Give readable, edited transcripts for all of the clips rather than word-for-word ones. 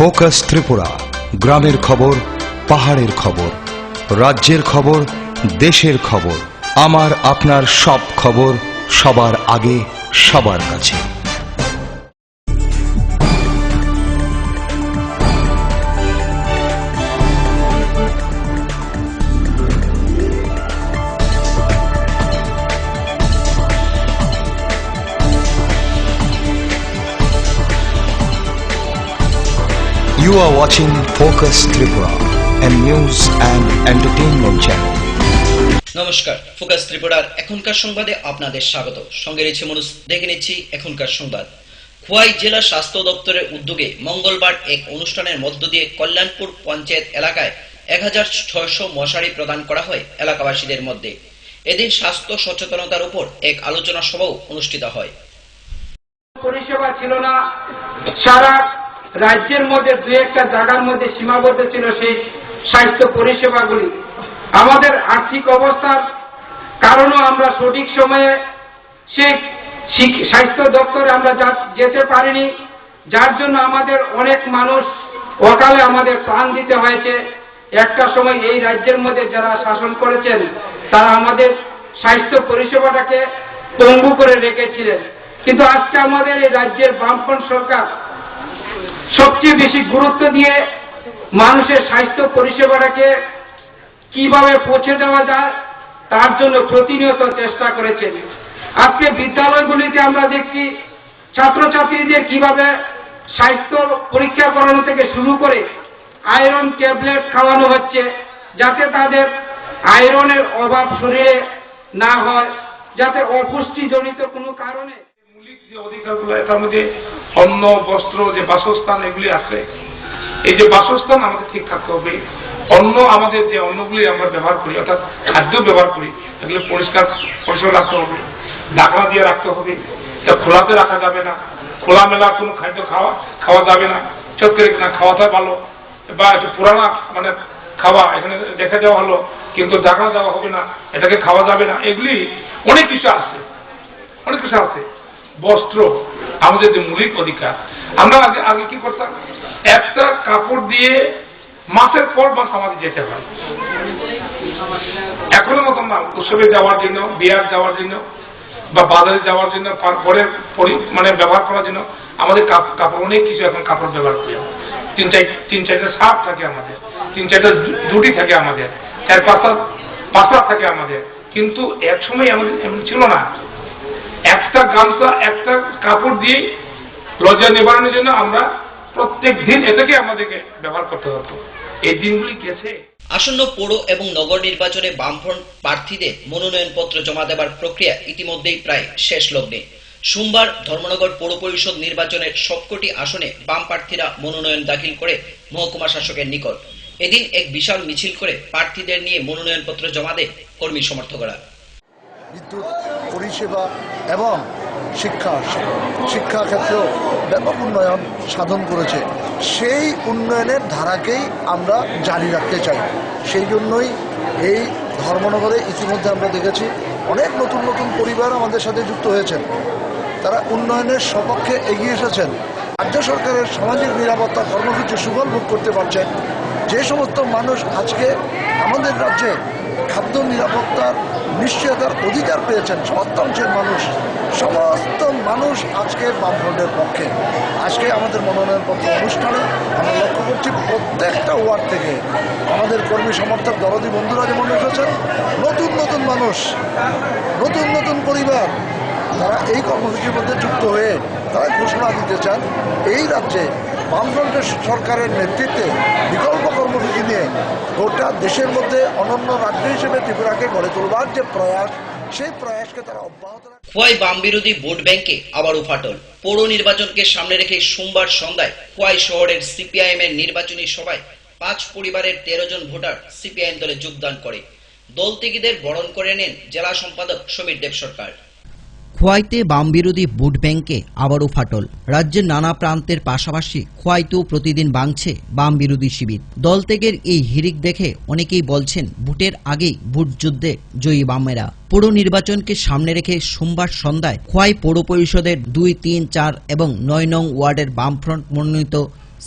Focus Tripura, গ্রামের খবর, পাহাড়ের খবর, রাজ্যের খবর, দেশের খবর, আমার আপনার সব খবর সবার আগে সবার কাছে। You are watching Focus Tripura, a news and entertainment channel. নমস্কার, ফোকাস ত্রিপুরার এখনকার সংবাদে আপনাদের স্বাগত। সঙ্গে রয়েছে মনুষ। দেখে নিচ্ছি এখনকার সংবাদ। খোয়াই জেলা স্বাস্থ্য দপ্তরের উদ্যোগে মঙ্গলবার এক অনুষ্ঠানের মধ্য দিয়ে কল্যাণপুর পঞ্চায়েত এলাকায় 1600 মশারি প্রদান করা হয় এলাকাবাসীদের মধ্যে। এদিন স্বাস্থ্য সচেতনতার উপর এক আলোচনা সভাও অনুষ্ঠিত হয়। পরিষেবা ছিল না, সারা রাজ্যের মধ্যে দু একটা জায়গার মধ্যে সীমাবদ্ধ ছিল সেই স্বাস্থ্য পরিষেবাগুলি। আমাদের আর্থিক অবস্থার কারণে আমরা সঠিক সময়ে সেই স্বাস্থ্য দপ্তরে আমরা যেতে পারিনি, যার জন্য আমাদের অনেক মানুষ অকালে আমাদের প্রাণ দিতে হয়েছে। একটা সময় এই রাজ্যের মধ্যে যারা শাসন করেছেন তারা আমাদের স্বাস্থ্য পরিষেবাটাকে পঙ্গু করে রেখেছিলেন, কিন্তু আজকে আমাদের এই রাজ্যের বামফ্রন্ট সরকার সবচেয়ে বেশি গুরুত্ব দিয়ে মানুষের স্বাস্থ্য পরিষেবাটাকে কিভাবে পৌঁছে দেওয়া যায় তার জন্য প্রতিনিয়ত চেষ্টা করেছেন। আজকে বিদ্যালয়গুলিতে আমরা দেখছি ছাত্রছাত্রীদের কিভাবে স্বাস্থ্য পরীক্ষা করানো থেকে শুরু করে আয়রন ট্যাবলেট খাওয়ানো হচ্ছে, যাতে তাদের আয়রনের অভাব শরীরে না হয়, যাতে অপুষ্টিজনিত কোনো কারণে মৌলিক যে অধিকারগুলো, এটার মধ্যে অন্ন, বস্ত্র, যে বাসস্থান, এগুলি আছে। এই যে বাসস্থান আমাদের ঠিক থাকতে হবে। অন্ন, আমাদের যে অন্নগুলি আমরা ব্যবহার করি, অর্থাৎ খাদ্য ব্যবহার করি, এগুলো পরিষ্কার পরিষ্কার রাখতে হবে, ঢাকনা দিয়ে রাখতে হবে। এটা খোলাতে রাখা যাবে না, খোলামেলা কোনো খাদ্য খাওয়া যাবে না। চটকে না খাওয়াটা ভালো, বা একটু পুরানা মানে খাওয়া এখানে দেখে দেওয়া হলো, কিন্তু ঢাকনা দেওয়া হবে না, এটাকে খাওয়া যাবে না। এগুলি অনেক কিছু আছে, অনেক কিছু আছে। বস্ত্র আমাদের যে মৌলিক অধিকার। আমরা আগে কি করতাম, একটা কাপড় দিয়ে মাসের পর মাস আমাদের যেতে হয়। এখনো মতন না, উৎসবে যাওয়ার জন্য, বিয়ার যাওয়ার জন্য, বা বাজারে যাওয়ার জন্য, পরে মানে ব্যবহার করার জন্য আমাদের কাপড়, অনেক কিছু এখন কাপড় ব্যবহার করি। তিন চারটা শার্ট থাকে আমাদের, 3-4টা জুটি থাকে আমাদের, 4-5টা থাকে আমাদের। কিন্তু এক সময় আমাদের এমন ছিল না। একটা গামছা, একটা কাপড় দিয়ে লজ্জা নিবারণের জন্য আমরা প্রত্যেক দিন এটাকে আমাদেরকে ব্যবহার করতে হতো। এই দিনগুলি গেছে। আসন্ন পৌর এবং নগর নির্বাচনে বামফ্রন্ট প্রার্থীদের মনোনয়নপত্র জমা দেবার প্রক্রিয়া ইতিমধ্যেই প্রায় শেষ লগ্নে। সোমবার ধর্মনগর পৌর পরিষদ নির্বাচনের সবকটি আসনে বাম প্রার্থীরা মনোনয়ন দাখিল করে মহকুমা শাসকের নিকট। এদিন এক বিশাল মিছিল করে প্রার্থীদের নিয়ে মনোনয়নপত্র জমা দেয় কর্মী সমর্থকরা। বিদ্যুৎ পরিষেবা এবং শিক্ষা ক্ষেত্রেও ব্যাপক উন্নয়ন সাধন করেছে। সেই উন্নয়নের ধারাকেই আমরা জারি রাখতে চাই। সেই জন্যই এই ধর্মনগরে ইতিমধ্যে আমরা দেখেছি অনেক নতুন নতুন পরিবার আমাদের সাথে যুক্ত হয়েছেন। তারা উন্নয়নের সপক্ষে এগিয়ে এসেছেন। রাজ্য সরকারের সামাজিক নিরাপত্তা কর্মসূচি সুফল ভোগ করতে পারছেন। যে সমস্ত মানুষ আজকে আমাদের রাজ্যে খাদ্য নিরাপত্তার নিশ্চয়তার অধিকার পেয়েছেন, সমস্ত মানুষ আজকে বামফ্রন্টের পক্ষে। আজকে আমাদের মনোনয়নপত্র অনুষ্ঠানে আমরা লক্ষ্য করছি প্রত্যেকটা ওয়ার্ড থেকে আমাদের কর্মী সমর্থক দরদি বন্ধুরা যেমন এসেছেন, নতুন নতুন মানুষ, নতুন নতুন পরিবার, তারা এই কর্মসূচির মধ্যে যুক্ত হয়ে তারা ঘোষণা দিতে চান এই রাজ্যে বামফ্রন্টের সরকারের নেতৃত্বে বিকল্প কর্মসূচি নিয়ে গোটা দেশের মধ্যে অনন্য রাজ্য হিসেবে ত্রিপুরাকে গড়ে তোলবার যে প্রয়াস, সেই প্রয়াসকে তারা অব্যাহত রাখে। খোয়াই বাম বিরোধী ভোট ব্যাংকে আবারও ফাটল। পৌর নির্বাচনকে সামনে রেখে সোমবার সন্ধ্যায় খোয়াই শহরের সিপিআইএম এর নির্বাচনী সভায় 5 পরিবারের 13 জন ভোটার সিপিআইএম দলে যোগদান করে। দল ত্যাগীদের বরণ করে নেন জেলা সম্পাদক সমীর দেব সরকার। খোয়াইতে বাম বিরোধী ভোট ব্যাংকে আবারও ফাটল। রাজ্যের নানা প্রান্তের পাশাপাশি খোয়াইতেও প্রতিদিন ভাঙছে বাম বিরোধী শিবির। দল ত্যাগের এই হিড়িক দেখে অনেকেই বলছেন ভোটের আগেই ভোট যুদ্ধে জয়ী বামেরা। পৌর নির্বাচনকে সামনে রেখে সোমবার সন্ধ্যায় খোয়াই পৌর পরিষদের 2, 3, 4 এবং 9 নং ওয়ার্ডের বামফ্রন্ট মনোনীত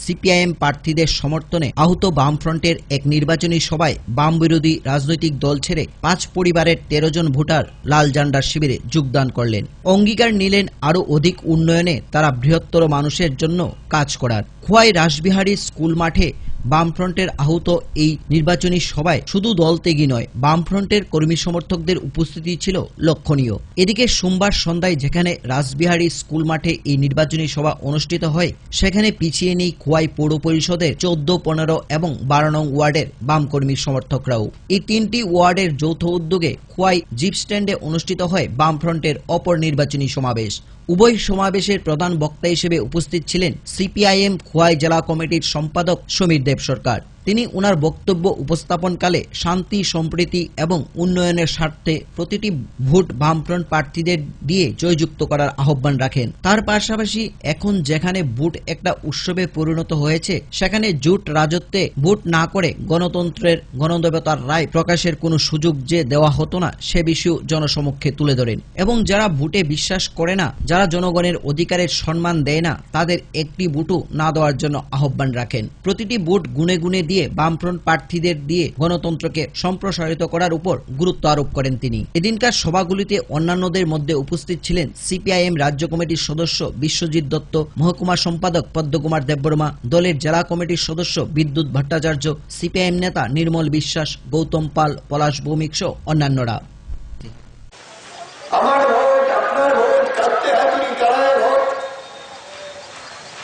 সিপিআইএম প্রার্থীদের সমর্থনে আহত বামফ্রন্টের এক নির্বাচনী সভায় বাম বিরোধী রাজনৈতিক দল ছেড়ে 5 পরিবারের 13 জন ভোটার লাল ঝান্ডার শিবিরে যোগদান করলেন। অঙ্গীকার নিলেন আরও অধিক উন্নয়নে তারা বৃহত্তর মানুষের জন্য কাজ করার। খোয়াই রাসবিহারী স্কুল মাঠে বামফ্রন্টের আহত এই নির্বাচনী সভায় শুধু দলত্যাগী নয়, বামফ্রন্টের কর্মী সমর্থকদের উপস্থিতি ছিল লক্ষণীয়। এদিকে সোমবার সন্ধ্যায় যেখানে রাসবিহারী স্কুল মাঠে এই নির্বাচনী সভা অনুষ্ঠিত হয়, সেখানে পিছিয়ে নেই খোয়াই পৌর পরিষদের 14, 15 এবং 12 নং ওয়ার্ডের বাম কর্মী সমর্থকরাও। এই 3টি ওয়ার্ডের যৌথ উদ্যোগে খোয়াই জিপ স্ট্যান্ডে অনুষ্ঠিত হয় বামফ্রন্টের অপর নির্বাচনী সমাবেশ। উভয় সমাবেশের প্রধান বক্তা হিসেবে উপস্থিত ছিলেন সিপিআইএম খোয়াই জেলা কমিটির সম্পাদক সমীর দেব সরকার। তিনি ওনার বক্তব্য উপস্থাপনকালে শান্তি, সম্প্রীতি এবং উন্নয়নের স্বার্থে প্রতিটি ভোট বামফ্রন্ট প্রার্থীদের দিয়ে জয়যুক্ত করার আহ্বান রাখেন। তার পাশাপাশি এখন যেখানে ভোট একটা উৎসবে পরিণত হয়েছে, সেখানে জোট রাজত্বে ভোট না করে গণদেবতার রায় প্রকাশের কোনো সুযোগ যে দেওয়া হতো না, সে বিষয়ে জনসমক্ষে তুলে ধরেন এবং যারা ভোটে বিশ্বাস করে না, যারা জনগণের অধিকারের সম্মান দেয় না, তাদের একটি ভোটও না দেওয়ার জন্য আহ্বান রাখেন। প্রতিটি ভোট গুনে গুনে দিয়ে বামফ্রন্ট প্রার্থীদের দিয়ে গণতন্ত্রকে সম্প্রসারিত করার উপর গুরুত্ব আরোপ করেন তিনি। এদিনকার সভাগুলিতে অন্যান্যদের মধ্যে উপস্থিত ছিলেন সিপিআইএম রাজ্য কমিটির সদস্য বিশ্বজিৎ দত্ত, মহকুমা সম্পাদক পদ্মকুমার দেববর্মা, দলের জেলা কমিটির সদস্য বিদ্যুৎ ভট্টাচার্য, সিপিআইএম নেতা নির্মল বিশ্বাস, গৌতম পাল, পলাশ ভৌমিক সহ অন্যান্যরা। আমার ভোট, আপনার ভোট, কাটতে হাতুড়ি তারায় ভোট,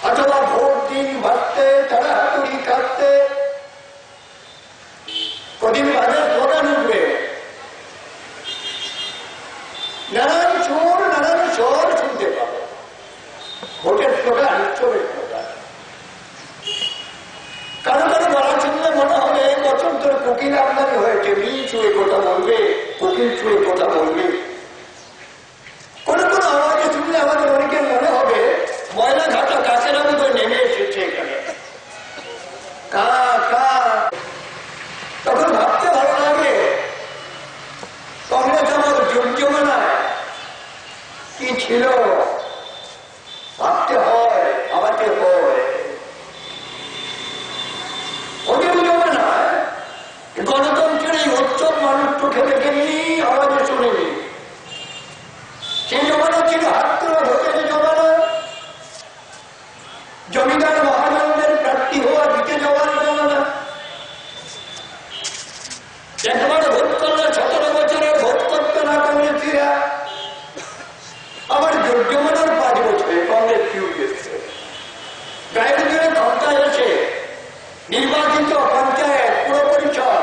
অথবা ভোট দিন ভাবতে তারা হাতুড়ি কাটতে প্রতিবাদের স্লোগান উঠবে। নানান সুর, নানান স্বর শুনতে পাবো। ভোটের স্লোগান, উৎসবের স্লোগান। কারো কারো গলা শুনলে মনে হবে বছর ধরে কোকিল আমদানি হয়েছে, মিল ছুঁয়ে কথা বলবে, কোকিল ছুঁয়ে কথা বলবে। কোনো কোনো আওয়াজে শুনলে আমাদের অনেকের মনে হবে ময়লা ঘাটা কাছেরা মতো নেমে এসেছে এখানে, কা কা। তখন ভাবতে ভালো লাগে, কংগ্রেস আমার জমজমানায় কি ছিল, ভাবতে হয়, আমাকে হয়। ওদের জমানায় গণতন্ত্রের এই উৎসব মানুষ চোখে দেখেনি, আওয়াজে শুনেনি। সেই জমানা ছিল হাত ভোটের জমানা, জমিদার মহাজনদের প্রার্থী হওয়া দিতে যাওয়ার জমানা। একবার ভোট করলে 17 বছরে ভোট করতে না কংগ্রেসীরা, আবার জমানার 5 বছরে কংগ্রেস কি উঠেছে। গায়ের জোরে ক্ষমতায় এসে নির্বাচিত পঞ্চায়েত, পুর পরিষদ,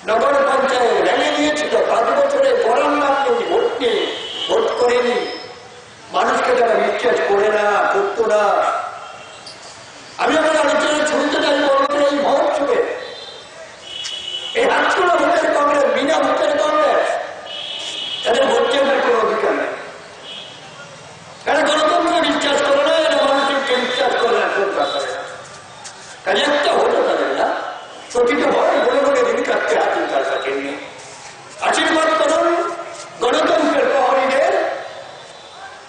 নগর পঞ্চায়েত র্যালি নিয়েছিল 5 বছরে, গরম লাগলেনি, ভোট নেই, ভোট করেনি। মানুষকে তারা বিশ্বাস করে না, করত না। আমি আমার আলোচনা শুনতে চাই বলতে এই মহোৎসবে এই 8 ভোটের কংগ্রেস, বিনা ভোটের কংগ্রেস, তাদের ভোট দেওয়ার কোনো অধিকার নেই। এরা গণতন্ত্রে বিশ্বাস করে না, এরা মানুষকে বিশ্বাস করে না, শ্রদ্ধা করে না। কাজে একটা ভোটও তাদের না। প্রতিটা ভোট বলে বলে দিন কাটতে হাতুন তার কাছে নিয়ে আশীর্বাদ করুন গণতন্ত্রের প্রহরীদের।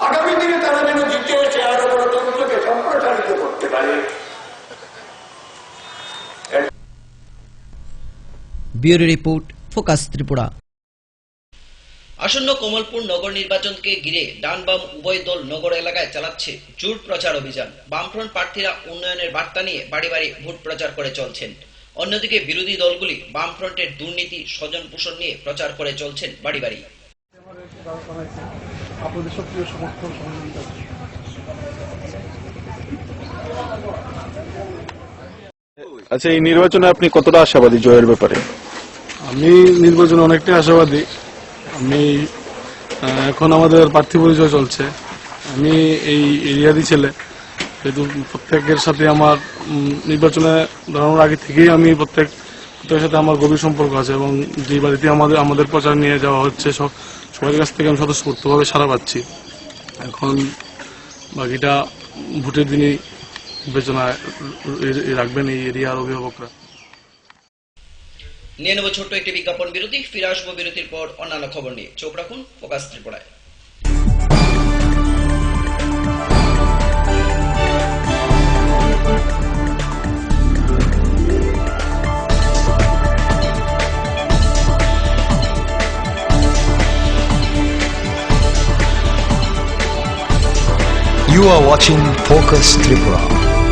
আগামী দিনে তারা যেন জিতে এসে আরো গণতন্ত্রকে সম্প্রসারিত করতে পারে। Bureau report, focus Tripura. আসন্ন কমলপুর নগর নির্বাচনকে ঘিরে ডান বাম উভয় দল নগর এলাকায় চালাচ্ছে জোর প্রচার অভিযান। বামফ্রন্ট প্রার্থীরা উন্নয়নের বার্তা নিয়ে বাড়ি বাড়ি ভোট প্রচার করে চলছেন। অন্যদিকে বিরোধী দলগুলি বামফ্রন্টের দুর্নীতি, স্বজন পোষণ নিয়ে প্রচার করে চলছেন বাড়ি বাড়ি। আচ্ছা, এই নির্বাচনে আপনি কতটা আশাবাদী জয়ের ব্যাপারে? আমি নির্বাচনে অনেকটাই আশাবাদী। আমি এখন আমাদের প্রার্থী পরিচয় চলছে। আমি এই এরিয়ারই ছেলে, যেহেতু প্রত্যেকের সাথে আমার নির্বাচনে দাঁড়ানোর আগে থেকেই আমি প্রত্যেকের সাথে আমার গভীর সম্পর্ক আছে এবং যে বাড়িতে আমাদের প্রচার নিয়ে যাওয়া হচ্ছে সবার কাছ থেকে আমি স্বতঃস্ফূর্তভাবে সাড়া পাচ্ছি। এখন বাকিটা ভোটের দিনই বিবেচনায় রাখবেন এই এরিয়ার অভিভাবকরা। নিয়ে নেব ছোট্ট একটি বিজ্ঞাপন বিরতি, ফিরে আসবো বিরতির পর অন্যান্য খবর নিয়ে। চোখ রাখুন ফোকাস ত্রিপুরায়। You are watching Focus Tripura,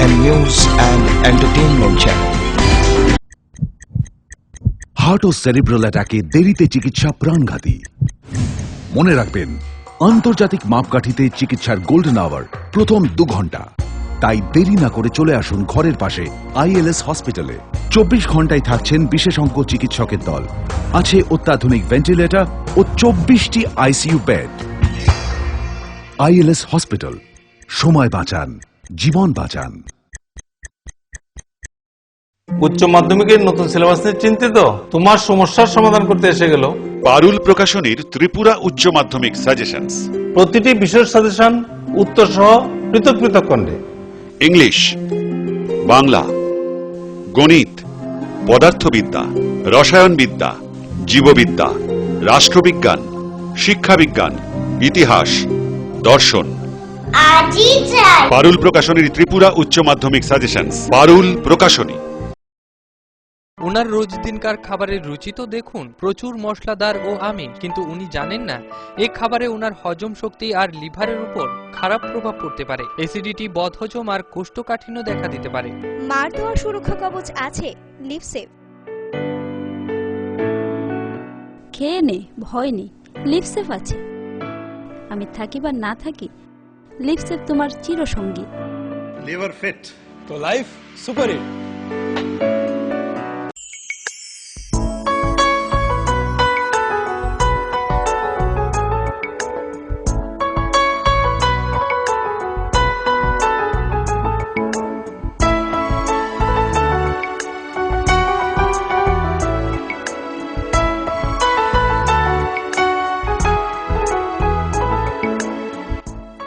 a news and entertainment channel. Heart ও সেরিব্রাল অ্যাটাকে দেরিতে চিকিৎসা প্রাণঘাতী। মনে রাখবেন, আন্তর্জাতিক মাপকাঠিতে চিকিৎসার গোল্ডেন আওয়ার প্রথম 2 ঘন্টা। তাই দেরি না করে চলে আসুন ঘরের পাশে ILS হসপিটালে। 24 ঘন্টায় থাকছেন বিশেষজ্ঞ চিকিৎসকের দল। আছে অত্যাধুনিক ভেন্টিলেটর ও 24টি ICU বেড। ILS হসপিটাল, সময় বাঁচান, জীবন বাঁচান। উচ্চ মাধ্যমিকের নতুন সিলেবাস নিয়ে চিন্তিত? তোমার সমস্যার সমাধান করতে এসে গেল পারুল প্রকাশনীর ত্রিপুরা উচ্চ মাধ্যমিক সাজেশনস। প্রতিটি বিষয়ের সাজেশন উত্তর সহ পৃথক পৃথক খণ্ডে। ইংলিশ, বাংলা, গণিত, পদার্থবিদ্যা, রসায়নবিদ্যা, জীববিদ্যা, রাষ্ট্রবিজ্ঞান, শিক্ষাবিজ্ঞান, ইতিহাস, দর্শন। পারুল প্রকাশনীর ত্রিপুরা উচ্চ মাধ্যমিক সাজেশনস। পারুল প্রকাশনী। ওনার রোজ দিনকার খাবারের রুচি তো দেখুন, প্রচুর মশলাদার ও আমিষ, কিন্তু উনি জানেন না এই খাবারে ওনার হজম শক্তি আর লিভারের উপর খারাপ প্রভাব পড়তে পারে। অ্যাসিডিটি, বদহজম আর কোষ্ঠকাঠিন্য দেখা দিতে পারে। মার দেওয়ার সুরক্ষা কবচ আছে লিভসেভ। খেয়ে নে, ভয় নেই, লিভসেভ আছে। আমি থাকি বা না থাকি, লিভসেভ তোমার চিরসঙ্গী। লিভার ফিট তো লাইফ সুপার হিট।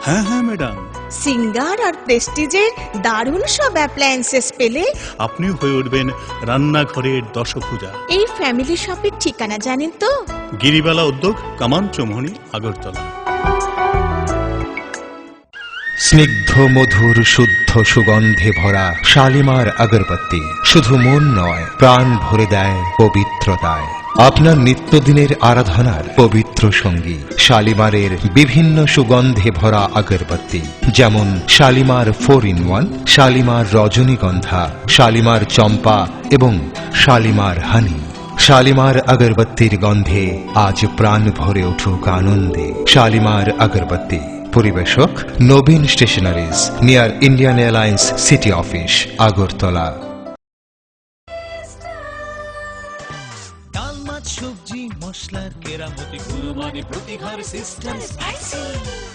হ্যাঁ হ্যাঁ ম্যাডাম, সিঙ্গার আর প্রেস্টিজের দারুণ সব অ্যাপ্লায়েন্সেস পেলে আপনিও হয়ে উঠবেন রান্নাঘরের দশভুজা। এই ফ্যামিলি শপের ঠিকানা জানেন তো? গিরিবালা উদ্যোগ, কামান চৌমুহনী, আগরতলা। স্নিগ্ধ মধুর শুদ্ধ সুগন্ধে ভরা শালিমার আগরবাতি শুধু মন নয়, প্রাণ ভরে দেয় পবিত্রতায়। আপনার নিত্যদিনের আরাধনার পবিত্র সঙ্গী শালিমারের বিভিন্ন সুগন্ধে ভরা আগরবাতি, যেমন শালিমার 4-in-1, শালিমার রজনীগন্ধা, শালিমার চম্পা এবং শালিমার হানি। শালিমার আগরবাতির গন্ধে আজ প্রাণ ভরে উঠুক আনন্দে। শালিমার আগরবাতি। পরিবেশক Nabin stationeries, near Indian Airlines city office, Agartala. ডাল, মাছ, সবজি, মশলার কেরামতি, কুরবানি, প্রতি ঘর সিস্টেম স্পাইসি।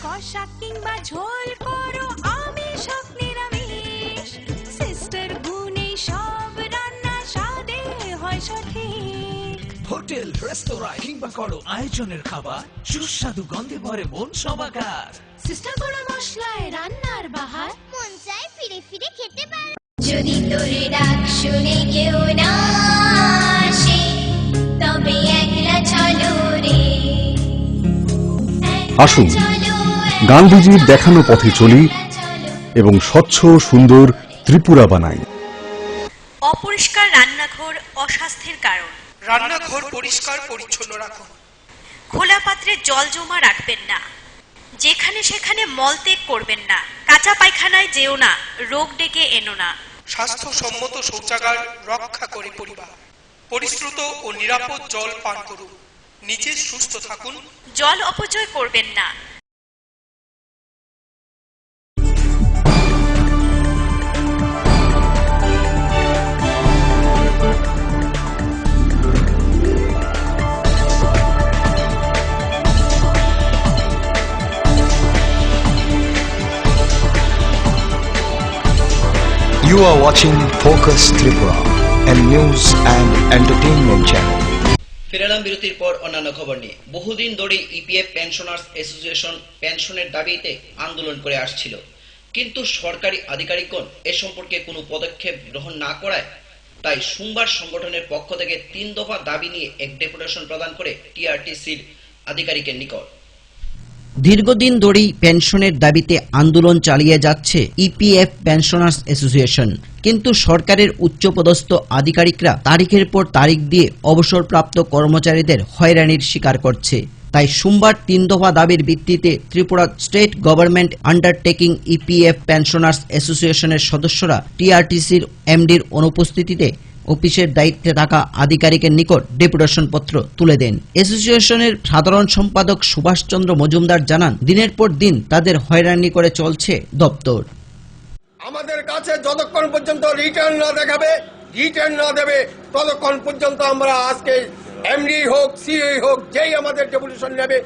কষা কিংবা ঝোল করো আমিষ হোক নিরামিষ, সিস্টার গুণে সব রান্না স্বাদে হয় সঠিক। হোটেল, রেস্তোরাঁ কিংবা করো আয়োজনের খাবার, সুস্বাদু গন্ধে ভরে মন সবাকার। সিস্টার গুঁড়ো মশলায় রান্নার বাহার, মন চায় ফিরে ফিরে খেতে পার। যদি তোর ডাক শুনে কেউ না আসে, তবে একলা চলো রে। আসুন গান্ধীজির দেখানো পথে চলি এবং স্বচ্ছ সুন্দর ত্রিপুরা বানাই। অপরিষ্কার রান্নাঘর অস্বাস্থ্যের কারণ। রান্নাঘর পরিষ্কার পরিচ্ছন্ন রাখুন। খোলা পাত্রে জল জমা রাখবেন না। যেখানে সেখানে মলত্যাগ করবেন না। কাঁচা পায়খানায় যেও না, রোগ ডেকে এনো না। স্বাস্থ্যসম্মত শৌচাগার রক্ষা করে পরিবার। পরিশ্রুত ও নিরাপদ জল পান করুন। নিজে সুস্থ থাকুন। জল অপচয় করবেন না। You are watching Focus Tripura, a news and entertainment channel. ফিরালাম বিরতির পর অন্যান্য খবর নিয়ে। বহুদিন ধরে ইপিএফ পেনশনার্স অ্যাসোসিয়েশন পেনশনের দাবিতে আন্দোলন করে আসছিল, কিন্তু সরকারি আধিকারিকগণ এ সম্পর্কে কোনো পদক্ষেপ গ্রহণ না করায় তাই সোমবার সংগঠনের পক্ষ থেকে 3 দফা দাবি নিয়ে এক ডেপুটেশন প্রদান করে টিআরটিসির আধিকারিকের নিকট। দীর্ঘদিন ধরেই পেনশনের দাবিতে আন্দোলন চালিয়ে যাচ্ছে ইপিএফ পেনশনার্স অ্যাসোসিয়েশন, কিন্তু সরকারের উচ্চপদস্থ আধিকারিকরা তারিখের পর তারিখ দিয়ে অবসরপ্রাপ্ত কর্মচারীদের হয়রানির শিকার করছে। তাই সোমবার 3 দফা দাবির ভিত্তিতে Tripura state government undertaking EPF pensioners অ্যাসোসিয়েশনের সদস্যরা টিআরটিসির এমডির অনুপস্থিতিতে অফিসের দায়িত্বে থাকা আধিকারিকের নিকট ডেপুটেশন পত্র তুলে দেন। অ্যাসোসিয়েশনের সাধারণ সম্পাদক সুভাষচন্দ্র মজুমদার জানান, দিনের পর দিন তাদের হয়রানি করে চলছে দপ্তর। আমাদের কাছে যতক্ষণ পর্যন্ত রিটার্ন না দেবে ততক্ষণ পর্যন্ত আমরা আজকে এমডি হোক সিই হোক যেই আমাদের ডেপুটেশন নেবে,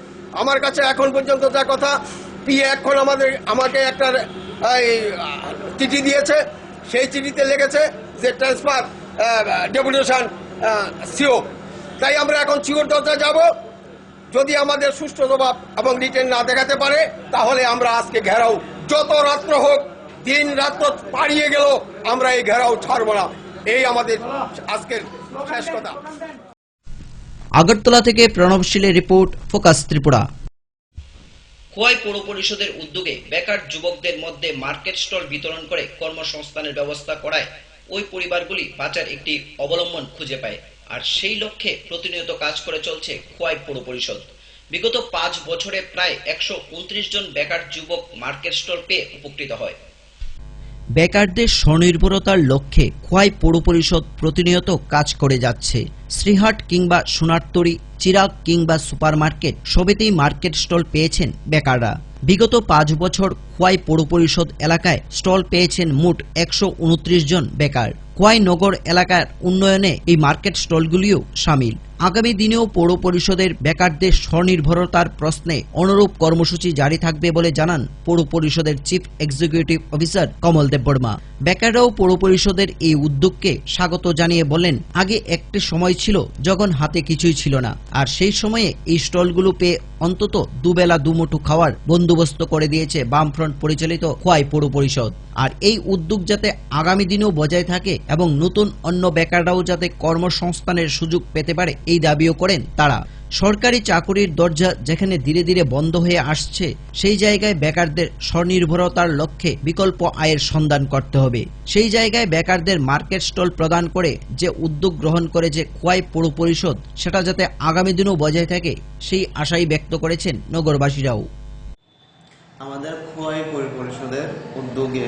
আমার কাছে এখন পর্যন্ত যা কথা এখন আমাকে একটা চিঠি দিয়েছে, সেই চিঠিতে লেগেছে যে ট্রান্সফার ডেপুটেশন সিও। তাই আমরা এখন সিওর দরজায় যাব, যদি আমাদের সুষ্ঠু জবাব এবং রিটার্ন না দেখাতে পারে তাহলে আমরা আজকে ঘেরাও, যত রাত্র হোক দিন রাত্র পাড়িয়ে গেল আমরা এই ঘেরাও ছাড়ব না, এই আমাদের আজকের শেষ কথা। আগরতলা থেকে প্রণবশীলের রিপোর্ট, ফোকাস ত্রিপুরা। খোয়াই পৌর পরিষদের উদ্যোগে বেকার যুবকদের মধ্যে মার্কেট স্টল বিতরণ করে কর্মসংস্থানের ব্যবস্থা করায় ওই পরিবারগুলি বাঁচার একটি অবলম্বন খুঁজে পায়, আর সেই লক্ষ্যে প্রতিনিয়ত কাজ করে চলছে খোয়াই পৌর পরিষদ। বিগত 5 বছরে প্রায় 129 জন বেকার যুবক মার্কেট স্টল পেয়ে উপকৃত হয়। বেকারদের স্বনির্ভরতার লক্ষ্যে খোয়াই পৌর পরিষদ প্রতিনিয়ত কাজ করে যাচ্ছে। শ্রীহাট কিংবা সোনারতরী, চিরাগ কিংবা সুপারমার্কেট সবেতেই মার্কেট স্টল পেয়েছেন বেকাররা। বিগত 5 বছর খোয়াই পৌর পরিষদ এলাকায় স্টল পেয়েছেন মোট 129 জন বেকার। খোয়াই নগর এলাকার উন্নয়নে এই মার্কেট স্টলগুলিও শামিল। আগামী দিনেও পৌর পরিষদের বেকারদের স্বনির্ভরতার প্রশ্নে অনুরূপ কর্মসূচি জারি থাকবে বলে জানান পৌর পরিষদের চিফ এক্সিকিউটিভ অফিসার কমল দেব বর্মা। বেকাররাও পৌর পরিষদের এই উদ্যোগকে স্বাগত জানিয়ে বলেন, আগে একটি সময় ছিল যখন হাতে কিছুই ছিল না, আর সেই সময়ে এই স্টলগুলো পেয়ে অন্তত দুবেলা দুমুঠো খাওয়ার বন্দোবস্ত করে দিয়েছে বামফ্রন্ট পরিচালিত খোয়াই পৌর পরিষদ। আর এই উদ্যোগ যাতে আগামী দিনেও বজায় থাকে এবং নতুন অন্য বেকাররাও যাতে কর্মসংস্থানের সুযোগ পেতে পারে, এই দাবিও করেন তারা। সরকারি চাকুরির দরজা যেখানে ধীরে ধীরে বন্ধ হয়ে আসছে, সেই জায়গায় বেকারদের স্বনির্ভরতার লক্ষ্যে বিকল্প আয়ের সন্ধান করতে হবে। সেই জায়গায় বেকারদের মার্কেট স্টল প্রদান করে যে উদ্যোগ গ্রহণ করেছে খোয়াই পৌর পরিষদ, সেটা যাতে আগামী দিনেও বজায় থাকে সেই আশাই ব্যক্ত করেছেন নগরবাসীরাও। আমাদের খোয়াই পৌর পরিষদের উদ্যোগে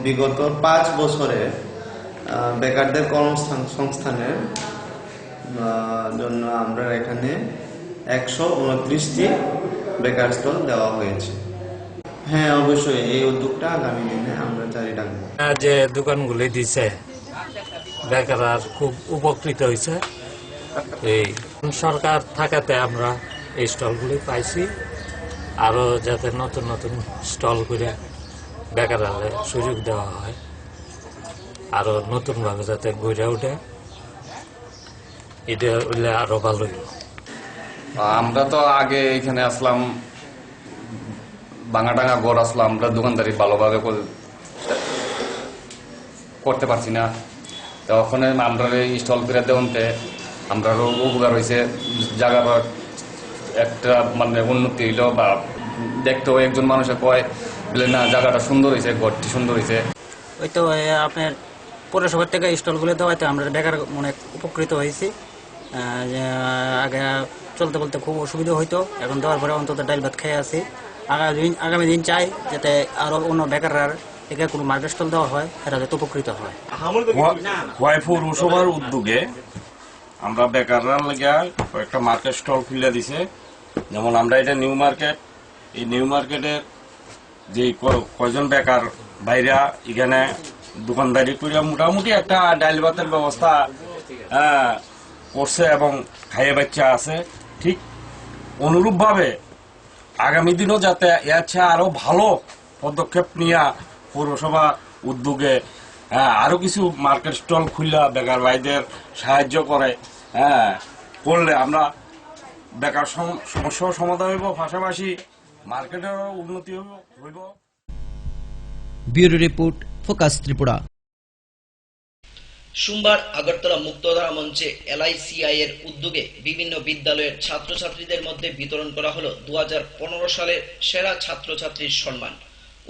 বিগত 5 বছরে বেকারদের কর্মসংস্থানের জন্য আমরা এখানে 129টি বেকার স্টল দেওয়া হয়েছে। হ্যাঁ, অবশ্যই এই উদ্যোগটা আগামী দিনে আমরা জারি রাখবো। যে দোকানগুলি দিছে বেকাররা খুব উপকৃত হয়েছে। এই সরকার থাকাতে আমরা এই স্টলগুলি পাইছি, আরো যাতে নতুন নতুন স্টল করে বেকাররা সুযোগ দেওয়া হয়, আরো নতুন ভাবে যাতে গড়ে ওঠে, এটা হইলে আরো ভালো। আমরা তো আগে এখানে আসলাম, ভাঙা গড় আসলাম, আমরা দোকানদারি ভালোভাবে করতে পারছি না। তো ওখানে আমরা স্টল করে দেওয়াতে আমরা উপকার হয়েছে, জায়গার একটা মানে উন্নতি হইল, বা দেখতেও একজন মানুষের কয় বলে না জায়গাটা সুন্দর হয়েছে, ঘরটি সুন্দর হয়েছে। ওই তো আপনার পৌরসভার থেকে স্টলগুলো দেওয়াতে আমরা বেকার অনেক উপকৃত হয়েছি। আগে চলতে বলতে খুব অসুবিধা হইতো, এখন দেওয়ার পরে অন্তত ডাল ভাত খেয়ে আছি। আগামী দিন চাই যাতে আরো অন্য বেকাররা এখানে কোনো মার্কেট স্টল দেওয়া হয়, এরা যাতে উপকৃত হয়। খোয়াই পৌরসভার উদ্যোগে আমরা বেকাররা লেগে কয়েকটা মার্কেট স্টল খুলে দিছে। যেমন আমরা এটা নিউ মার্কেট, এই নিউ মার্কেটের যে কয়জন বেকার বাইরা এখানে দোকানদারি করে মোটামুটি একটা ডাল ভাতের ব্যবস্থা করছে এবং খাইয়ে বাচ্চা আছে। ঠিক অনুরূপ ভাবে আগামী দিনও যাতে এর চেয়ে আরো ভালো পদক্ষেপ নিয়ে পৌরসভা উদ্যোগে আরো কিছু মার্কেট স্টল খুললে বেকার ভাইদের সাহায্য করে করলে আমরা বেকার সমস্যার সমাধান হইব, পাশাপাশি মার্কেটেরও উন্নতি হইব। Bureau report, focus Tripura. সোমবার আগরতলা মুক্তধারা মঞ্চে LICI এর উদ্যোগে বিভিন্ন বিদ্যালয়ের ছাত্রছাত্রীদের মধ্যে বিতরণ করা হলো 2015 সালের সেরা ছাত্রছাত্রীর সম্মান।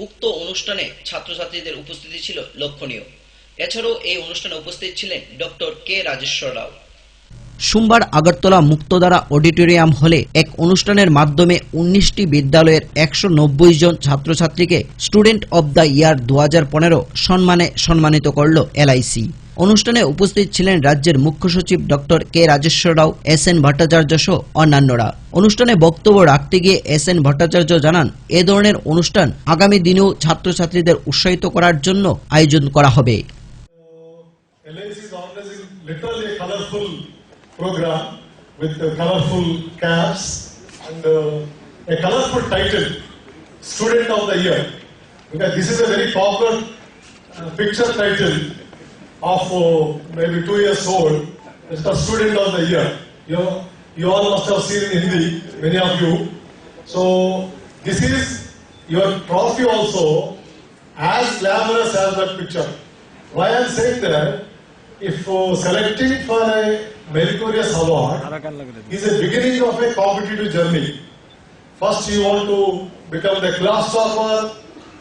উক্ত অনুষ্ঠানে ছাত্রছাত্রীদের উপস্থিতি ছিল লক্ষণীয়। এছাড়াও এই অনুষ্ঠানে উপস্থিত ছিলেন ডক্টর কে রাজেশ্বর রাও। সোমবার আগরতলা মুক্তধারা অডিটোরিয়াম হলে এক অনুষ্ঠানের মাধ্যমে 19টি বিদ্যালয়ের 190 জন ছাত্রছাত্রীকে স্টুডেন্ট অব দ্য ইয়ার 2015 সম্মানে সম্মানিত করল এলআইসি। অনুষ্ঠানে উপস্থিত ছিলেন রাজ্যের মুখ্য সচিব ডক্টর কে রাজেশ্বর রাও, এস.এন. ভট্টাচার্য সহ অন্যান্যরা। অনুষ্ঠানে বক্তব্য রাখতে গিয়ে এস.এন. ভট্টাচার্য জানান, এ ধরনের অনুষ্ঠান আগামী দিনেও ছাত্রছাত্রীদের উৎসাহিত করার জন্য আয়োজন করা হবে। LIC is organizing literally a colorful program with colorful caps and a colorful title, Student of the Year. Because this is a very popular picture title of maybe 2 years old. It's the Student of the Year. You all must have seen in Hindi, many of you. So this is your trophy also as glamorous as that picture. Why I am saying that, if selecting for a meritorious award is a beginning of a competitive journey. First you want to become the class topper,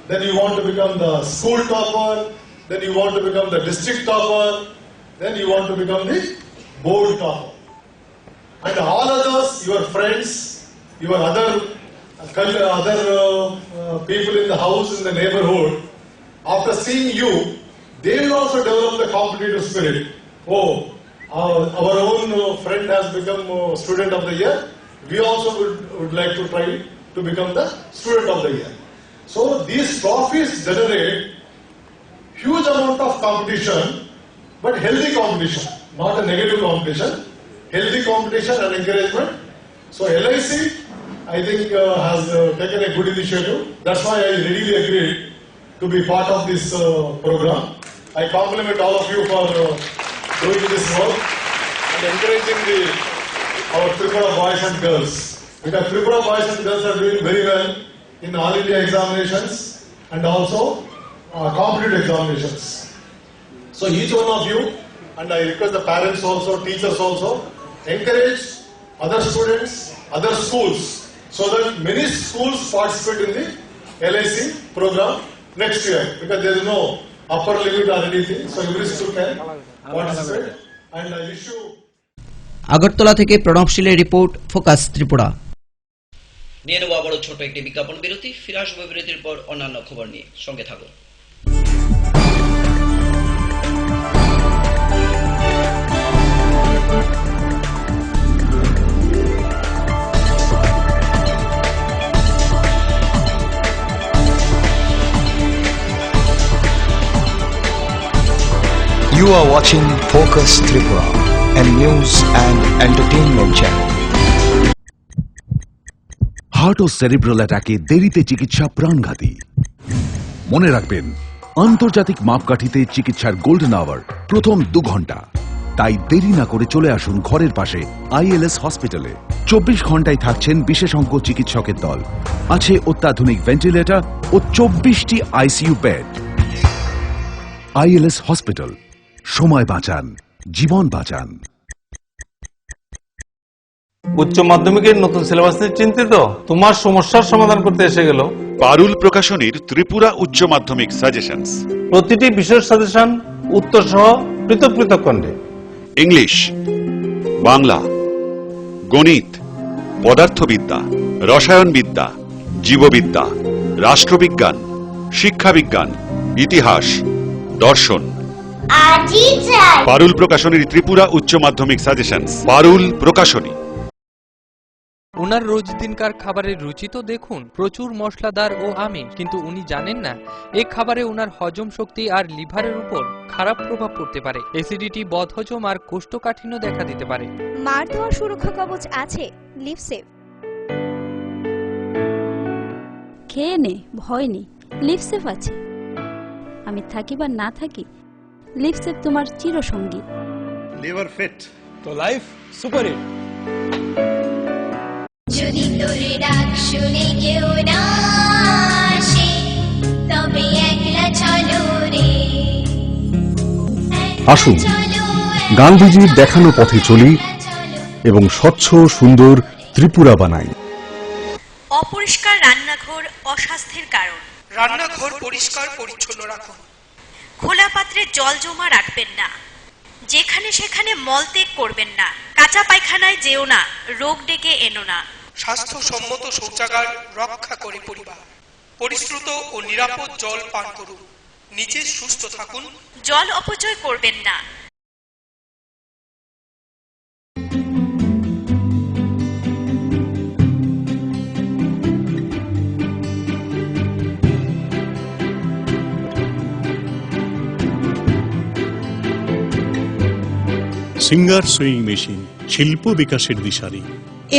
then you want to become the school topper, then you want to become the district topper, then you want to become the board topper. And all others, your friends, your other people in the house, in the neighborhood, after seeing you, they will also develop the competitive spirit. Oh, our own friend has become Student of the Year. We also would like to try to become the Student of the Year. So these trophies generate huge amount of competition, but healthy competition, not a negative competition. Healthy competition and encouragement. So LIC, I think, has taken a good initiative. That's why I readily agreed to be part of this program. I compliment all of you for doing this work and encouraging our Tripura boys and girls. Because Tripura boys and girls are doing very well in all India examinations and also competitive examinations. So each one of you, and I request the parents also, teachers also, encourage other students, other schools, so that many schools participate in the LIC program next year. Because there is no upper limit or anything, so every school can participate. And I wish you. Agartala থেকে প্রণবশীলের report, focus Tripura. নিয়ে নেব আবারও ছোট একটি বিজ্ঞাপন বিরতি। ফিরে আসবো বিরতির পর অন্যান্য খবর নিয়ে, সঙ্গে থাকুন। You are watching Focus Tripura, a news and entertainment channel. Heart ও সেরিব্রাল অ্যাটাকে দেরিতে চিকিৎসা প্রাণঘাতী। মনে রাখবেন, আন্তর্জাতিক মাপকাঠিতে চিকিৎসার গোল্ডেন আওয়ার প্রথম 2 ঘন্টা। তাই দেরি না করে চলে আসুন ঘরের পাশে ILS হসপিটালে। 24 ঘন্টায় থাকছেন বিশেষজ্ঞ চিকিৎসকের দল। আছে অত্যাধুনিক ভেন্টিলেটর ও 24টি ICU বেড। ILS হসপিটাল, সময় বাঁচান, জীবন বাঁচান। উচ্চ মাধ্যমিকের নতুন সিলেবাস নিয়ে চিন্তিত? তোমার সমস্যার সমাধান করতে এসে গেল পারুল প্রকাশনীর ত্রিপুরা উচ্চ মাধ্যমিক সাজেশনস। প্রতিটি বিষয়ের সাজেশন উত্তর সহ পৃথক পৃথক খণ্ডে। ইংলিশ, বাংলা, গণিত, পদার্থবিদ্যা, রসায়নবিদ্যা, জীববিদ্যা, রাষ্ট্রবিজ্ঞান, শিক্ষাবিজ্ঞান, ইতিহাস, দর্শন। পারুল প্রকাশনীর ত্রিপুরা উচ্চ মাধ্যমিক সাজেশনস। পারুল প্রকাশনী। ওনার রোজ দিনকার খাবারের রুচি তো দেখুন, প্রচুর মশলাদার ও আমিষ, কিন্তু উনি জানেন না এই খাবারে ওনার হজম শক্তি আর লিভারের উপর খারাপ প্রভাব পড়তে পারে। অ্যাসিডিটি, বদহজম আর কোষ্ঠকাঠিন্য দেখা দিতে পারে। মার দেওয়া সুরক্ষা কবচ আছে লিভসেভ। খেয়ে নে, ভয় নেই, লিভসেভ আছে। আমি থাকি বা না থাকি, লিভসেভ তোমার চিরসঙ্গী। লিভার ফিট তো লাইফ সুপার হিট। যদি তোর ডাক শুনে কেউ না আসে, তবে একলা চলো রে। আসুন গান্ধীজির দেখানো পথে চলি এবং স্বচ্ছ সুন্দর ত্রিপুরা বানাই। অপরিষ্কার রান্নাঘর অস্বাস্থ্যের কারণ। রান্নাঘর পরিষ্কার পরিচ্ছন্ন রাখুন। খোলা পাত্রে জল জমা রাখবেন না। যেখানে সেখানে মলত্যাগ করবেন না। কাঁচা পায়খানায় যেও না, রোগ ডেকে এনো না। স্বাস্থ্যসম্মত শৌচাগার রক্ষা করে পরিবার। পরিশ্রুত ও নিরাপদ জল পান করুন। নিজে সুস্থ থাকুন। জল অপচয় করবেন না। সিঙ্গার সুইং মেশিন, শিল্প বিকাশের দিশারি।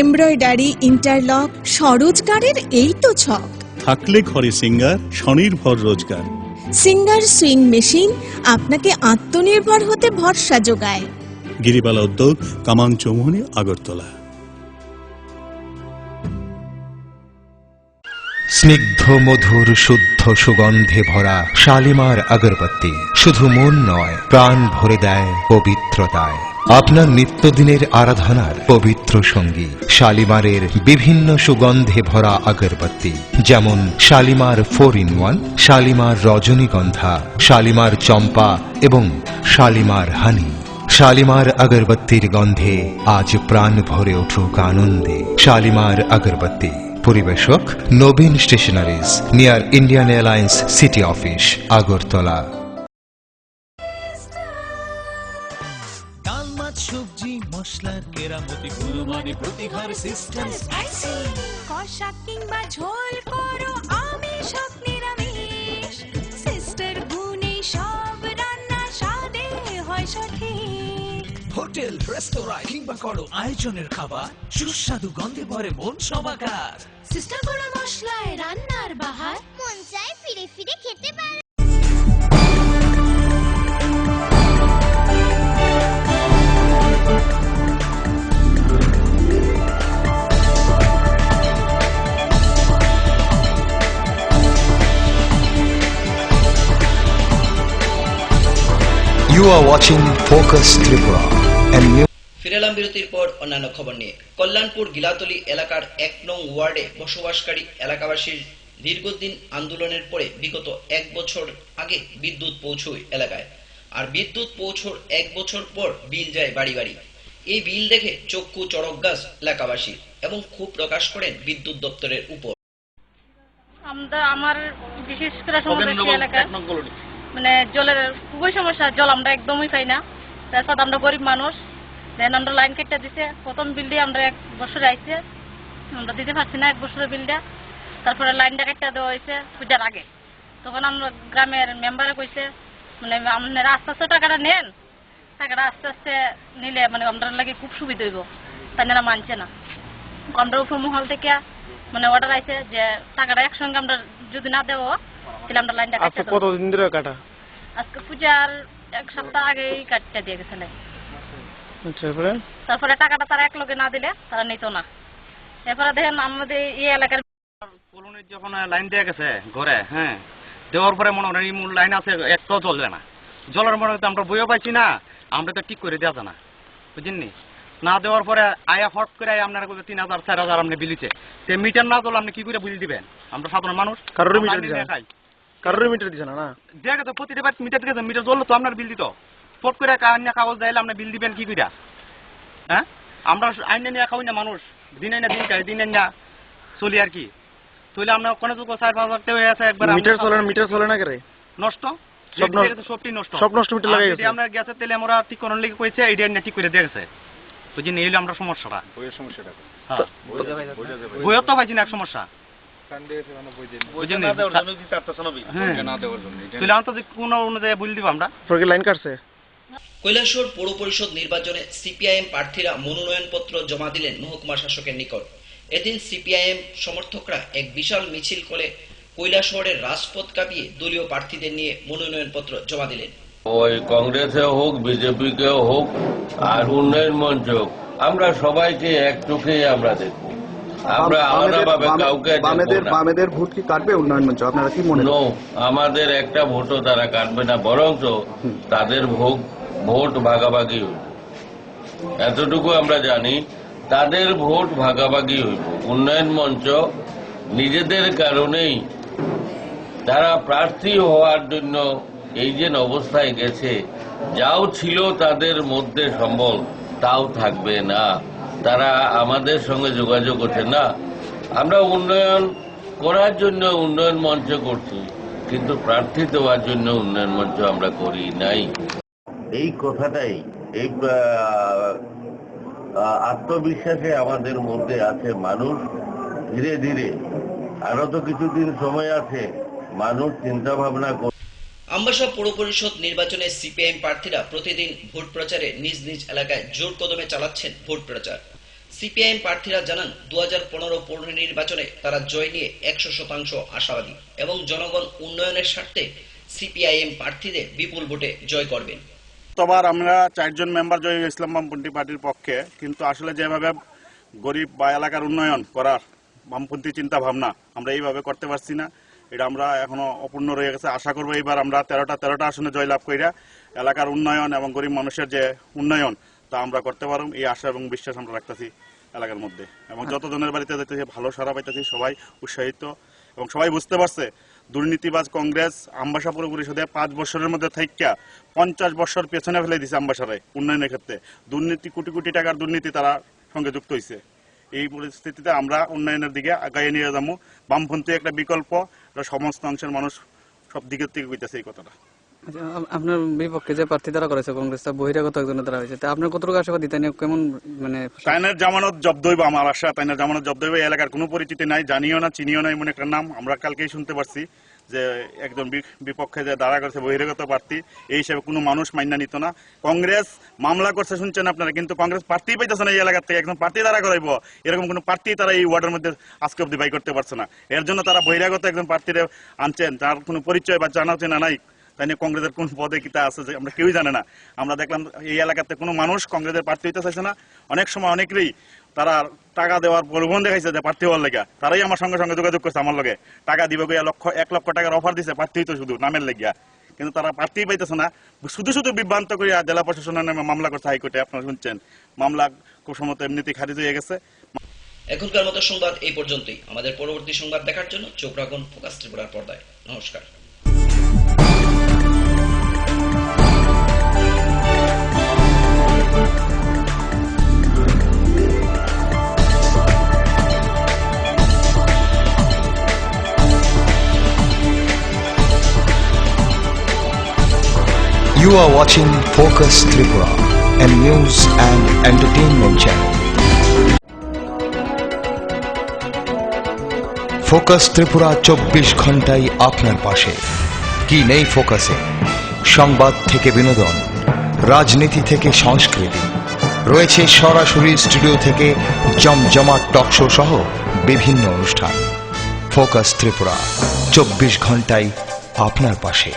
এমব্রয়ডারি, ইন্টারলক, স্বরোজগারের এই তো ছক। থাকলে ঘরে সিঙ্গার, স্বনির্ভর রোজগার। সিঙ্গার সুইং মেশিন আপনাকে আত্মনির্ভর হতে ভরসা যোগায়। গিরিবালা উদ্যোগ, কামান চৌমুহনী, আগরতলা। স্নিগ্ধ মধুর শুদ্ধ সুগন্ধে ভরা শালিমার আগরবাতি শুধু মন নয়, প্রাণ ভরে দেয় পবিত্রতায়। আপনার নিত্যদিনের আরাধনার পবিত্র সঙ্গী শালিমারের বিভিন্ন সুগন্ধে ভরা আগরবাতি, যেমন শালিমার 4-in-1, শালিমার রজনীগন্ধা, শালিমার চম্পা এবং শালিমার হানি। শালিমার আগরবাতির গন্ধে আজ প্রাণ ভরে উঠুক আনন্দে। শালিমার আগরবাতি। পরিবেশক Nabin stationeries, near Indian Airlines city office, Agartala. ডাল, মাছ, সবজি, মশলার কেরামতি, গুরুমানি প্রতি ঘর সিস্টেম স্পাইসি। কষা কিংবা ঝোল করো আমিষ হোক নিরামিষ, সিস্টার গুণে সব রান্না স্বাদে হয় সঠিক। হোটেল, রেস্তোরাঁ কিংবা করো আয়োজনের খাবার, সুস্বাদু গন্ধে ভরে মন সবাকার। সিস্টার গুঁড়ো মশলায় রান্নার বাহার, মন চায় ফিরে ফিরে খেতে পারে। You are watching Focus Tripura and new. ফিরেলাম বিরতির পর অন্যান্য খবর নিয়ে। কল্যাণপুর গিলাতলি এলাকার 1 নং ওয়ার্ডে বসবাসকারী এলাকাবাসীর দীর্ঘদিন আন্দোলনের পরে বিগত 1 বছর আগে বিদ্যুৎ পৌঁছয় এলাকায়। আর বিদ্যুৎ পৌঁছার 1 বছর পর বিল যায় বাড়ি বাড়ি। এই বিল দেখে চক্ষু চড়ক গাছ এলাকাবাসী এবং ক্ষোভ প্রকাশ করেন বিদ্যুৎ দপ্তরের উপর। আমার বিশেষ করে সমস্যা এলাকায় মানে জলের খুবই সমস্যা, জল আমরা একদমই পাই না। তাছাড়া আমরা গরিব মানুষ, দেন আমরা লাইন কেটে দিছে। প্রথম বিল দিয়ে আমরা 1 বছর আইছে, আমরা দিতে পারছি না 1 বছরের বিলটা। তারপরে লাইনটা কেটে দেওয়া হয়েছে পূজার আগে। তখন আমরা গ্রামের মেম্বারে কইছে মানে আপনারা আস্তে আস্তে টাকাটা নেন, টাকাটা আস্তে আস্তে নিলে মানে আমরা লাগে খুব সুবিধা হইব। তাই মানছে না। আমরা উপমহল থেকে মানে অর্ডার আইছে যে টাকাটা একসঙ্গে আমরা যদি না দেবো তাহলে আমরা লাইনটা কাটতে দেব। কতদিন ধরে কাটা? আজকে পূজার 1 সপ্তাহ আগেই কাটতে দিয়ে গেছে। তারপরে টাকাটা তারা এক লগে না দিলে তারা নিত না। এরপরে দেখেন আমাদের এই এলাকার কলোনির যখন লাইন দিয়ে গেছে ঘরে, হ্যাঁ, দেওয়ার পরে মনে হয় মূল লাইন আছে একটাও চলবে না। জলের মনে হচ্ছে আমরা বইও পাইছি না, আমরা তো ঠিক করে দেওয়া না, বুঝলেন না। দেওয়ার পরে আয়া হট করে আপনারা 3000 4000 আপনি বিলিছে, সে মিটার না চলে আপনি কি করে বিল দিবেন? আমরা সাধারণ মানুষ, কারোর মিটার দিছে না। দেখা গেছে প্রতিটা মিটার দিকে মিটার জ্বললো তো আপনার বিল দিত। ফট করে কাগজ দিলে আপনি বিল দিবেন কি করে? হ্যাঁ, আমরা আইনে নিয়ে খাওয়াই না মানুষ, দিন আইনা দিন খাই, দিন আইনা চলি আর কি। তাহলে আমরা কোনো যুগ 4-5 হয়ে আছে একবার মিটার চলে না করে নষ্ট, সবটি নষ্ট, সব নষ্ট। মিটার লাগাই গেছে। আমরা গ্যাসের তেলে আমরা ঠিক করার লেগে কইছে এইটা না ঠিক করে দিয়ে গেছে, বুঝলেন। এই হলো আমরা সমস্যাটা। হ্যাঁ, বইও তো পাইছি না এক সমস্যা। কৈলাসহর পৌর পরিষদ নির্বাচনে সিপিআইএম প্রার্থীরা মনোনয়নপত্র জমা দিলেন মহকুমা শাসকের নিকট। এদিন সিপিআইএম সমর্থকরা এক বিশাল মিছিল করে কৈলাসহরের রাজপথ কাঁপিয়ে দলীয় প্রার্থীদের নিয়ে মনোনয়নপত্র জমা দিলেন। ওই কংগ্রেসে হোক, বিজেপিকে হোক আর উন্নয়ন মঞ্চ, আমরা সবাইকে এক চোখেই আমরা দেখব। আমরা আলাদাভাবে কাউকে বামেদের ভোট কি কাটবে উন্নয়ন মঞ্চ? আপনারা কি মনে করেন? আমাদের একটা ভোটও তারা কাটবে না, বরঞ্চ তাদের ভোট ভাগাভাগি হইব। এতটুকু আমরা জানি, তাদের ভোট ভাগাভাগি হইব। উন্নয়ন মঞ্চ নিজেদের কারণেই তারা প্রার্থী হওয়ার জন্য এই যে অবস্থায় গেছে, যাও ছিল তাদের মধ্যে সম্বল তাও থাকবে না। তারা আমাদের সঙ্গে যোগাযোগ করছে না। আমরা উন্নয়ন করার জন্য উন্নয়ন মঞ্চ করছি, কিন্তু প্রার্থী দেওয়ার জন্য উন্নয়ন মঞ্চ আমরা করি নাই। এই কথাটাই, এই আত্মবিশ্বাসে আমাদের মধ্যে আছে। মানুষ ধীরে ধীরে, আরো তো কিছুদিন সময় আছে, মানুষ চিন্তা ভাবনা করে। আমবাসা পৌর পরিষদ নির্বাচনে সিপিআইএম প্রার্থীরা প্রতিদিন ভোট প্রচারে নিজ নিজ এলাকায় জোর কদমে চালাচ্ছেন ভোট প্রচার। সিপিআইএম প্রার্থীরা জানান 2015 পৌর নির্বাচনে তারা জয় নিয়ে 100% আশাবাদী এবং জনগণ উন্নয়নের স্বার্থে সিপিআইএম প্রার্থীদের বিপুল ভোটে জয় করবেন। গতবার আমরা 4 জন মেম্বার জয় ইসলাম বামপন্থী পার্টির পক্ষে, কিন্তু আসলে যেভাবে গরিব বা এলাকার উন্নয়ন করার বামপন্থী চিন্তা ভাবনা আমরা এইভাবে করতে পারছি না। এটা আমরা এখনো অপূর্ণ রয়ে গেছে। আশা করবো এইবার আমরা 13টা আসনে জয়লাভ কইরা এলাকার উন্নয়ন এবং গরিব মানুষের যে উন্নয়ন তা আমরা করতে পারব, এই আশা এবং বিশ্বাস আমরা রাখতেছি এলাকার মধ্যে। এবং যতজনের বাড়িতে যেতেছি ভালো সারা পাইতেছি, সবাই উৎসাহিত এবং সবাই বুঝতে পারছে দুর্নীতিবাজ কংগ্রেস আমবাসা পৌর পরিষদে 5 বছরের মধ্যে থাইকা 50 বছর পেছনে ফেলে দিছে। আমবাসারে উন্নয়নের ক্ষেত্রে দুর্নীতি, কোটি কোটি টাকার দুর্নীতি তারা সঙ্গে যুক্ত হয়েছে। এই পরিস্থিতিতে আমরা উন্নয়নের দিকে আগায় নিয়ে যাবো। বামপন্থী একটা বিকল্প, সমস্ত অংশের মানুষ সব দিকের থেকে কইতেছে এই কথাটা। আপনার বিপক্ষে যে প্রার্থী দ্বারা করেছে কংগ্রেস, তা বহিরাগত একজনের দ্বারা হয়েছে, তা আপনার কতটুকু আশাবাদী? তাই কেমন মানে তাইনের জামানত জব্দ হইব, আমার আশা তাইনের জামানত জব্দ হইব। এলাকার কোনো পরিচিতি নাই, জানিও না, চিনিও না, এমন একটা নাম আমরা কালকেই শুনতে পারছি যে একজন বিপক্ষে যে দাঁড়া করছে বহিরাগত প্রার্থী, এই হিসেবে কোনো মানুষ মাইনা নিত না। কংগ্রেস মামলা করছে শুনছেন আপনারা, কিন্তু কংগ্রেস প্রার্থী পাইতেছে না এই এলাকার থেকে। একজন প্রার্থী দাঁড়া করাইব, এরকম কোনো প্রার্থী তারা এই ওয়ার্ডের মধ্যে আজকে অব্দি বাই করতে পারছে না। এর জন্য তারা বহিরাগত একজন প্রার্থীরে আনছেন, যার কোনো পরিচয় বা জানা চেনা নাই। তাই নিয়ে কংগ্রেসের কোন পদে কিতা আছে যে আমরা কেউই জানে না। আমরা দেখলাম এই এলাকাতে কোনো মানুষ কংগ্রেসের প্রার্থী হইতে চাইছে না। অনেক সময় অনেকেই তারা টাকা দেওয়ার প্রলোভন দেখাইছে যে প্রার্থী হওয়ার লেগা, তারাই আমার সঙ্গে সঙ্গে যোগাযোগ করছে আমার লগে, টাকা দিবে 1 লক্ষ টাকার অফার দিছে প্রার্থী হইতো শুধু নামের লেগিয়া, কিন্তু তারা প্রার্থী পাইতেছে না। শুধু শুধু বিভ্রান্ত করিয়া জেলা প্রশাসনের নামে মামলা করছে হাইকোর্টে। আপনারা শুনছেন মামলা খুব সম্ভবত এমনিতেই খারিজ হয়ে গেছে। এখনকার মতো সংবাদ এই পর্যন্তই। আমাদের পরবর্তী সংবাদ দেখার জন্য চোখ রাখুন ফোকাস ত্রিপুরার পর্দায়। নমস্কার। You are watching Focus Tripura, a news and entertainment channel. Focus Tripura 24 ঘন্টাই আপনার পাশে। কি নেই ফোকাসে? সংবাদ থেকে বিনোদন, রাজনীতি থেকে সংস্কৃতি, রয়েছে সরাসরি স্টুডিও থেকে জমজমাট টকশো সহ বিভিন্ন অনুষ্ঠান। ফোকাস ত্রিপুরা 24 ঘন্টাই আপনার পাশে।